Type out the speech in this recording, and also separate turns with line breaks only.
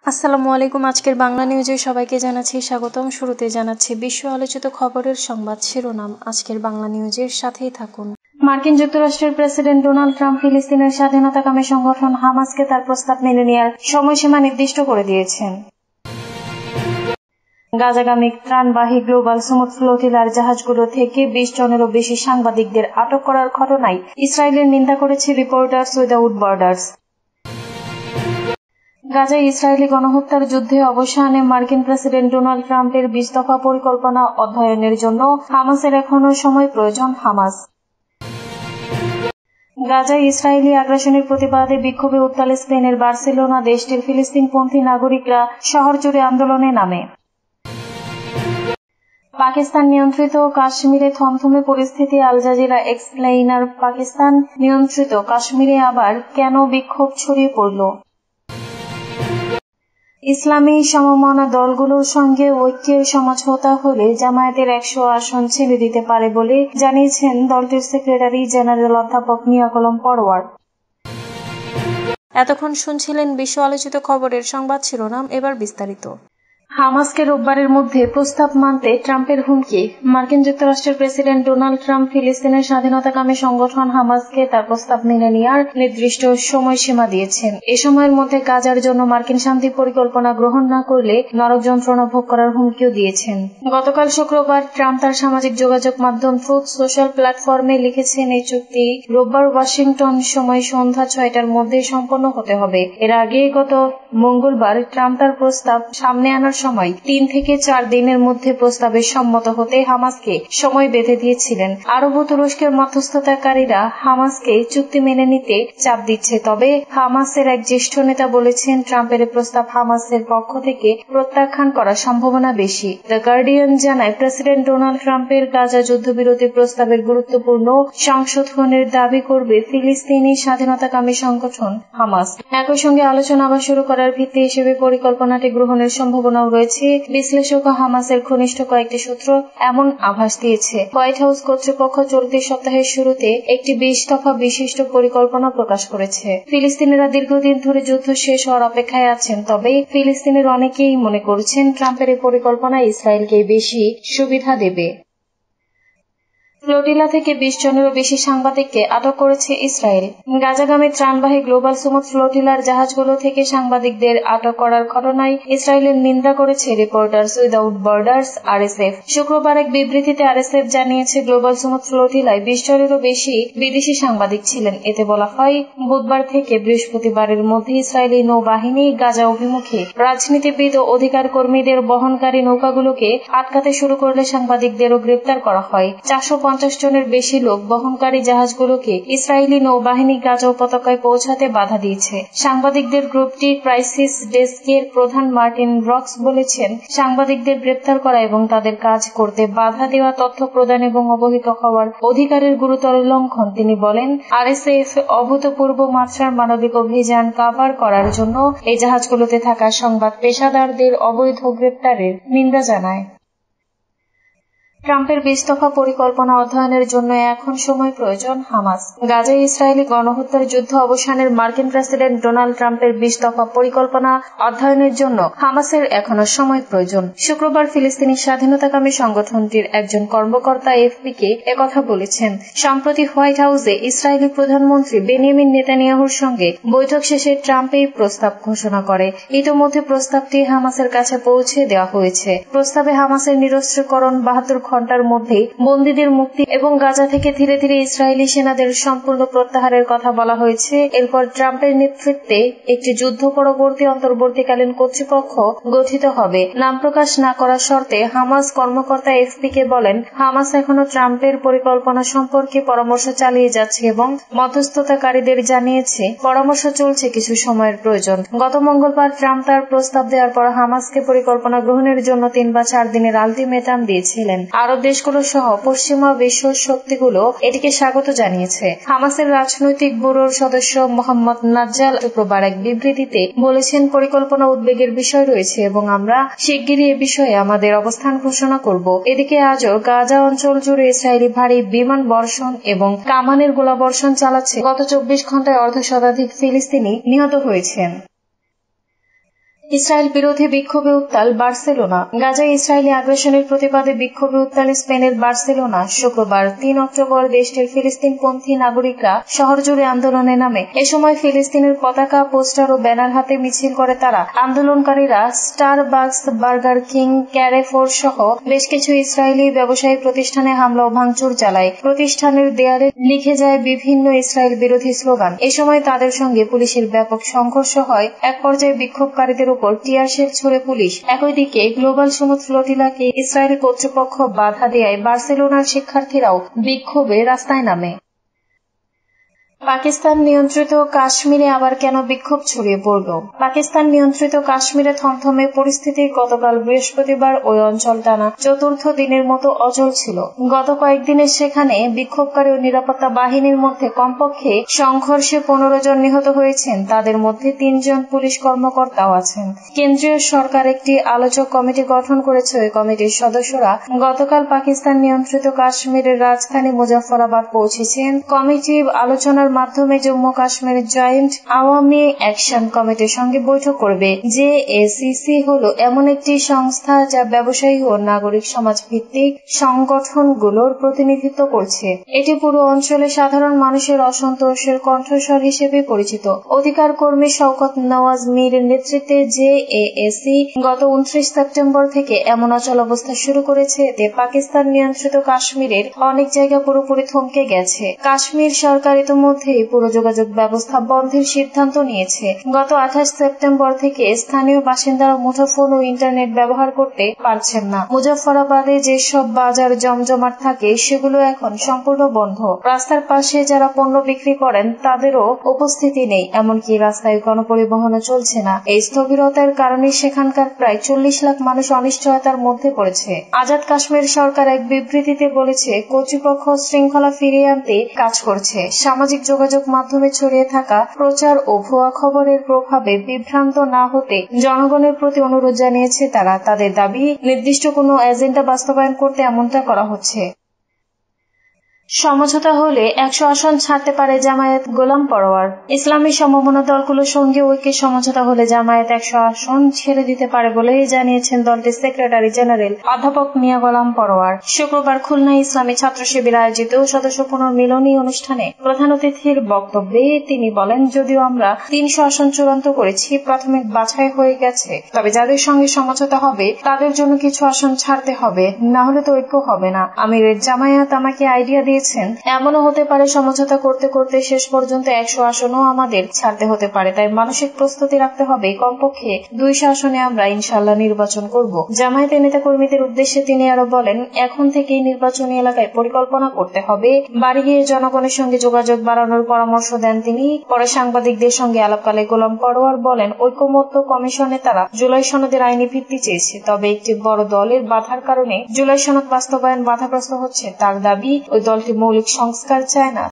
আসসালামু আলাইকুম। আজকের বাংলা নিউজে সবাইকে জানাচ্ছি স্বাগতম। শুরুতে জানাচ্ছি বিশ্ব আলোচিত খবরের সংবাদ শিরোনাম। আজকের বাংলা নিউজের সাথেই থাকুন। মার্কিন যুক্তরাষ্ট্রের প্রেসিডেন্ট ডোনাল্ড ট্রাম্প ফিলিস্তিনের স্বাধীনতাকামী সংগঠন হামাসকে তার প্রস্তাব মেনে নেওয়ার সময়সীমা নির্দিষ্ট করে দিয়েছেন। গাজাগামী ত্রাণবাহী গ্লোবাল সমুদ ফ্লোটিলার জাহাজগুলো থেকে 20 জনেরও বেশি সাংবাদিকদের আটক করার ঘটনায় ইসরায়েলের নিন্দা করেছে রিপোর্টার্স উইদাউট বর্ডার্স। গাজায় ইসরায়েলি গণহত্যার যুদ্ধে অবসানে মার্কিন প্রেসিডেন্ট ডোনাল্ড ট্রাম্পের 20 দফা পরিকল্পনা অধ্যয়নের জন্য হামাসের এখনও সময় প্রয়োজন। হামাস গাজায় ইসরায়েলি আগ্রাসনের প্রতিবাদে বিক্ষোভে উত্তাল স্পেনের বার্সেলোনা দেশটির ফিলিস্তিনপন্থী নাগরিকরা শহর জুড়ে আন্দোলনে নামে। পাকিস্তান নিয়ন্ত্রিত কাশ্মীরে থমথমে পরিস্থিতি। আল জাজিরা এক্সপ্লেইনার পাকিস্তান নিয়ন্ত্রিত কাশ্মীরে আবার কেন বিক্ষোভ ছড়িয়ে পড়ল? ইসলামী সমমনা দলগুলোর সঙ্গে ঐক্যের সমঝোতা হলে জামায়াতের 100 আসন ছেড়ে দিতে পারে বলে জানিয়েছেন দলটির সেক্রেটারি জেনারেল অধ্যাপক মিয়া গোলাম পরোয়ার। এতক্ষণ শুনছিলেন বিশ্ব আলোচিত খবরের সংবাদ শিরোনাম। এবার বিস্তারিত। হামাসকে রোববারের মধ্যে প্রস্তাব মানতে ট্রাম্পের হুমকি। মার্কিন যুক্তরাষ্ট্রের প্রেসিডেন্ট ডোনাল্ড ট্রাম্প ফিলিস্তিনের স্বাধীনতাকামী সংগঠন হামাসকে তার প্রস্তাব মেনে নেওয়ার নির্দিষ্ট সময়সীমা দিয়েছেন। এ সময়ের মধ্যে গাজার জন্য মার্কিন শান্তি পরিকল্পনা গ্রহণ না করলে নরক যন্ত্রণা ভোগ করার হুমকিও দিয়েছেন। গতকাল শুক্রবার ট্রাম্প তার সামাজিক যোগাযোগ মাধ্যম ট্রুথ সোশ্যাল প্ল্যাটফর্মে লিখেছেন, এই চুক্তি রোববার ওয়াশিংটন সময় সন্ধ্যা 6টার মধ্যে সম্পন্ন হতে হবে। এর আগে গত মঙ্গলবার ট্রাম্প তার প্রস্তাব সামনে আনার সময় 3 থেকে 4 দিনের মধ্যে প্রস্তাবে সম্মত হতে হামাসকে সময় বেঁধে দিয়েছিলেন। আরব ও তুরস্কের মধ্যস্থতাকারীরা হামাসকে চুক্তি মেনে নিতে চাপ দিচ্ছে। তবে হামাসের এক জ্যেষ্ঠ নেতা বলেছেন, ট্রাম্পের প্রস্তাব হামাসের পক্ষ থেকে প্রত্যাখ্যান করার সম্ভাবনা বেশি। দ্য গার্ডিয়ান জানায়, প্রেসিডেন্ট ডোনাল্ড ট্রাম্পের গাজা যুদ্ধবিরতি প্রস্তাবের গুরুত্বপূর্ণ সংশোধনের দাবি করবে ফিলিস্তিনি স্বাধীনতাকামী সংগঠন হামাস। একই সঙ্গে আলোচনা আবার শুরু করার ভিত্তি হিসেবে পরিকল্পনাটি গ্রহণের সম্ভাবনাও রয়েছে। বিশ্লেষক ও হামাসের ঘনিষ্ঠ কয়েকটি সূত্র এমন আভাস দিয়েছে। হোয়াইট হাউস কর্তৃপক্ষ চলতি সপ্তাহের শুরুতে একটি 20 দফা বিশিষ্ট পরিকল্পনা প্রকাশ করেছে। ফিলিস্তিনিরা দীর্ঘদিন ধরে যুদ্ধ শেষ হওয়ার অপেক্ষায় আছেন। তবে ফিলিস্তিনের অনেকেই মনে করছেন, ট্রাম্পের এই পরিকল্পনা ইসরায়েলকে বেশি সুবিধা দেবে। ফ্লোটিলা থেকে 20 জনেরও বেশি সাংবাদিককে আটক করেছে ইসরায়েল। গাজাগামী ত্রাণবাহী গ্লোবাল সমুদ ফ্লোটিলার জাহাজগুলো থেকে সাংবাদিকদের আটক করার ঘটনায় ইসরায়েলের নিন্দা করেছে রিপোর্টার্স উইদাউট বর্ডার্স আরএসএফ। শুক্রবার এক বিবৃতিতে আরএসএফ জানিয়েছে, গ্লোবাল সমুদ ফ্লোটিলায় 20 জনেরও বেশি বিদেশি সাংবাদিক ছিলেন। এতে বলা হয়, বুধবার থেকে বৃহস্পতিবারের মধ্যে ইসরায়েলি নৌবাহিনী গাজা অভিমুখে রাজনীতিবিদ ও অধিকার কর্মীদের বহনকারী নৌকাগুলোকে আটকাতে শুরু করলে সাংবাদিকদেরও গ্রেপ্তার করা হয়। 450 জনের বেশি লোক বহনকারী জাহাজগুলোকে ইসরায়েলি নৌবাহিনী গাজা উপত্যকায় পৌঁছাতে বাধা দিয়েছে। সাংবাদিকদের গ্রুপটি ক্রাইসিস ডেস্কের প্রধান মার্টিন ব্রক্স বলেছেন, সাংবাদিকদের গ্রেপ্তার করা এবং তাদের কাজ করতে বাধা দেওয়া, তথ্য প্রদান এবং অবহিত হওয়ার অধিকারের গুরুতর লঙ্ঘন। তিনি বলেন, আরএসএফ অভূতপূর্ব মাত্রার মানবিক অভিযান কাভার করার জন্য এই জাহাজগুলোতে থাকা সংবাদ পেশাদারদের অবৈধ গ্রেপ্তারের নিন্দা জানায়। ট্রাম্পের 20 দফা পরিকল্পনা অধ্যয়নের জন্য এখন সময় প্রয়োজন। হামাস গাজায় ইসরায়েলি গণহত্যার যুদ্ধ অবসানের মার্কিন প্রেসিডেন্ট ডোনাল্ড ট্রাম্পের 20 দফা পরিকল্পনা অধ্যয়নের জন্য হামাসের এখনো সময় প্রয়োজন। শুক্রবার ফিলিস্তিনি স্বাধীনতাকামী সংগঠনটির একজন কর্মকর্তা এফপিকে একথা বলেছেন। সম্প্রতি হোয়াইট হাউসে ইসরায়েলি প্রধানমন্ত্রী বেনিয়ামিন নেতানিয়াহুর সঙ্গে বৈঠক শেষে ট্রাম্প এই প্রস্তাব ঘোষণা করে। ইতোমধ্যে প্রস্তাবটি হামাসের কাছে পৌঁছে দেওয়া হয়েছে। প্রস্তাবে হামাসের নিরস্ত্রীকরণ, 72 ঘণ্টার মধ্যে বন্দীদের মুক্তি এবং গাজা থেকে ধীরে ধীরে ইসরায়েলি সেনাদের সম্পূর্ণ প্রত্যাহারের কথা বলা হয়েছে। এরপর ট্রাম্পের নেতৃত্বে একটি যুদ্ধ পরবর্তী অন্তর্বর্তীকালীন কর্তৃপক্ষ গঠিত হবে। নাম প্রকাশ না করার শর্তে হামাস কর্মকর্তা এফপিকে বলেন, হামাস এখনো ট্রাম্পের পরিকল্পনা সম্পর্কে পরামর্শ চালিয়ে যাচ্ছে এবং মধ্যস্থতাকারীদের জানিয়েছে পরামর্শ চলছে, কিছু সময়ের প্রয়োজন। গত মঙ্গলবার ট্রাম্প তার প্রস্তাব দেওয়ার পর হামাসকে পরিকল্পনা গ্রহণের জন্য 3 বা 4 দিনের আলটিমেটাম দিয়েছিলেন। আরব দেশগুলো সহ পশ্চিমা বিশ্ব শক্তিগুলো এটিকে স্বাগত জানিয়েছে। হামাসের রাজনৈতিক ব্যুরোর সদস্য মোহাম্মদ নাজ্জাল শুক্রবার এক বিবৃতিতে বলেছেন, পরিকল্পনা উদ্বেগের বিষয় রয়েছে এবং আমরা শিগগিরই এ বিষয়ে আমাদের অবস্থান ঘোষণা করব। এদিকে আজও গাজা অঞ্চল জুড়ে ইসরায়েলি ভারী বিমান বর্ষণ এবং কামানের গোলাবর্ষণ চালাচ্ছে। গত 24 ঘণ্টায় অর্ধশতাধিক ফিলিস্তিনি নিহত হয়েছেন। ইসরায়েল বিরোধী বিক্ষোভে উত্তাল বার্সেলোনা। গাজায় ইসরায়েলি আগ্রাসনের প্রতিবাদে বিক্ষোভে উত্তাল স্পেনের বার্সেলোনা। শুক্রবার ৩ অক্টোবর দেশটির ফিলিস্তিনপন্থী নাগরিকরা শহর জুড়ে আন্দোলনে নামে। এ সময় ফিলিস্তিনের পতাকা, পোস্টার ও ব্যানার হাতে মিছিল করে তারা। আন্দোলনকারীরা স্টারবাকস, বার্গার কিং, ক্যারেফোর সহ বেশ কিছু ইসরায়েলি ব্যবসায়ী প্রতিষ্ঠানে হামলা ও ভাঙচুর চালায়। প্রতিষ্ঠানের দেয়ালে লিখে যায় বিভিন্ন ইসরায়েল বিরোধী স্লোগান। এ সময় তাদের সঙ্গে পুলিশের ব্যাপক সংঘর্ষ হয়। এক পর্যায়ে বিক্ষোভকারীদের উপর টিয়ার শেল ছুড়ে পুলিশ। একই দিকে গ্লোবাল সমুদ ফ্লোটিলাকে ইসরায়েলি কর্তৃপক্ষ বাধা দেয়। বার্সেলোনার শিক্ষার্থীরাও বিক্ষোভে রাস্তায় নামে। পাকিস্তান নিয়ন্ত্রিত কাশ্মীরে আবার কেন বিক্ষোভ ছড়িয়ে পড়ল? পাকিস্তান নিয়ন্ত্রিত কাশ্মীরে থমথমে পরিস্থিতি গতকাল বৃহস্পতিবার ওই অঞ্চল টানা চতুর্থ দিনের মতো অচল ছিল। গত কয়েকদিনে সেখানে বিক্ষোভকারী ও নিরাপত্তা বাহিনীর মধ্যে কমপক্ষে সংঘর্ষে 15 জন নিহত হয়েছেন। তাদের মধ্যে 3 জন পুলিশ কর্মকর্তাও আছেন। কেন্দ্রীয় সরকার একটি আলোচক কমিটি গঠন করেছে। ওই কমিটির সদস্যরা গতকাল পাকিস্তান নিয়ন্ত্রিত কাশ্মীরের রাজধানী মুজাফফরাবাদ পৌঁছেছেন। কমিটি আলোচনার মাধ্যমে জম্মু কাশ্মীর জয়েন্ট আওয়ামী অ্যাকশন কমিটির সঙ্গে বৈঠক করবে। জেএসিসি হল এমন একটি সংস্থা যা ব্যবসায়ী ও নাগরিক সমাজ ভিত্তিক সংগঠনগুলোর প্রতিনিধিত্ব করছে। এটি পুরো অঞ্চলে সাধারণ মানুষের অসন্তোষের কণ্ঠস্বর হিসেবে পরিচিত। অধিকার কর্মী শওকত নওয়াজ মীরের নেতৃত্বে জেএসি গত 29 সেপ্টেম্বর থেকে এমন অচল অবস্থা শুরু করেছে এতে পাকিস্তান নিয়ন্ত্রিত কাশ্মীরের অনেক জায়গা পুরোপুরি থমকে গেছে। কাশ্মীর সরকার ইতিমধ্যে পুরো যোগাযোগ ব্যবস্থা বন্ধের সিদ্ধান্ত নিয়েছে। গত 28 সেপ্টেম্বর থেকে স্থানীয় বাসিন্দারা মুঠোফোন ও ইন্টারনেট ব্যবহার করতে পারছেন না। মুজাফফরাবাদে যেসব বাজার জমজমাট থাকে সেগুলো এখন সম্পূর্ণ বন্ধ। রাস্তার পাশে যারা পণ্য বিক্রি করেন তাদেরও উপস্থিতি নেই, এমনকি রাস্তায় গণপরিবহনও চলছে না। এই স্থবিরতার কারণে সেখানকার প্রায় 40 লাখ মানুষ অনিশ্চয়তার মধ্যে পড়েছে। আজাদ কাশ্মীর সরকার এক বিবৃতিতে বলেছে, কর্তৃপক্ষ শৃঙ্খলা ফিরিয়ে আনতে কাজ করছে। সামাজিক যোগাযোগ মাধ্যমে ছড়িয়ে থাকা প্রচার ও ভুয়া খবরের প্রভাবে বিভ্রান্ত না হতে জনগণের প্রতি অনুরোধ জানিয়েছে তারা। তাদের দাবি, নির্দিষ্ট কোনো এজেন্ডা বাস্তবায়ন করতে এমনটা করা হচ্ছে। সমঝোতা হলে 100 আসন ছাড়তে পারে জামায়াত, গোলাম পরোয়ার। ইসলামী সমমনা দলগুলোর সঙ্গে ঐক্যের সমঝোতা হলে জামায়াত 100 আসন ছেড়ে দিতে পারে বলে জানিয়েছেন দলটির সেক্রেটারি জেনারেল অধ্যাপক মিয়া গোলাম পরোয়ার। শুক্রবার খুলনায় ইসলামী ছাত্র শিবির আয়োজিত সদস্য পুনর্মিলনী অনুষ্ঠানে প্রধান অতিথির বক্তব্যে তিনি বলেন, যদিও আমরা 300 আসন চূড়ান্ত করেছি, প্রাথমিক বাছাই হয়ে গেছে, তবে যাদের সঙ্গে সমঝোতা হবে তাদের জন্য কিছু আসন ছাড়তে হবে, না হলে তো ঐক্য হবে না। আমিরের জামায়াত আমাকে আইডিয়া দিয়েছেন, এমনও হতে পারে সমঝোতা করতে করতে শেষ পর্যন্ত 100 আসনও আমাদের ছাড়তে হতে পারে। তাই মানসিক প্রস্তুতি রাখতে হবে, কমপক্ষে 200 আসনে আমরা ইনশাআল্লাহ নির্বাচন করব। জামায়াতের নেতাকর্মীদের উদ্দেশ্যে তিনি আরো বলেন, এখন থেকেই নির্বাচনী এলাকায় পরিকল্পনা করতে হবে। বাড়ি গিয়ে জনগণের সঙ্গে যোগাযোগ বাড়ানোর পরামর্শ দেন তিনি। পরে সাংবাদিকদের সঙ্গে আলাপকালে গোলাম পরোয়ার বলেন, ঐকমত্য কমিশনে তারা জুলাই সনদের আইনি ভিত্তি চেয়েছে, তবে একটি বড় দলের বাধার কারণে জুলাই সনদ বাস্তবায়ন বাধাগ্রস্ত হচ্ছে। তার দাবি, ওই দলটি মৌলিক সংস্কার চায় না,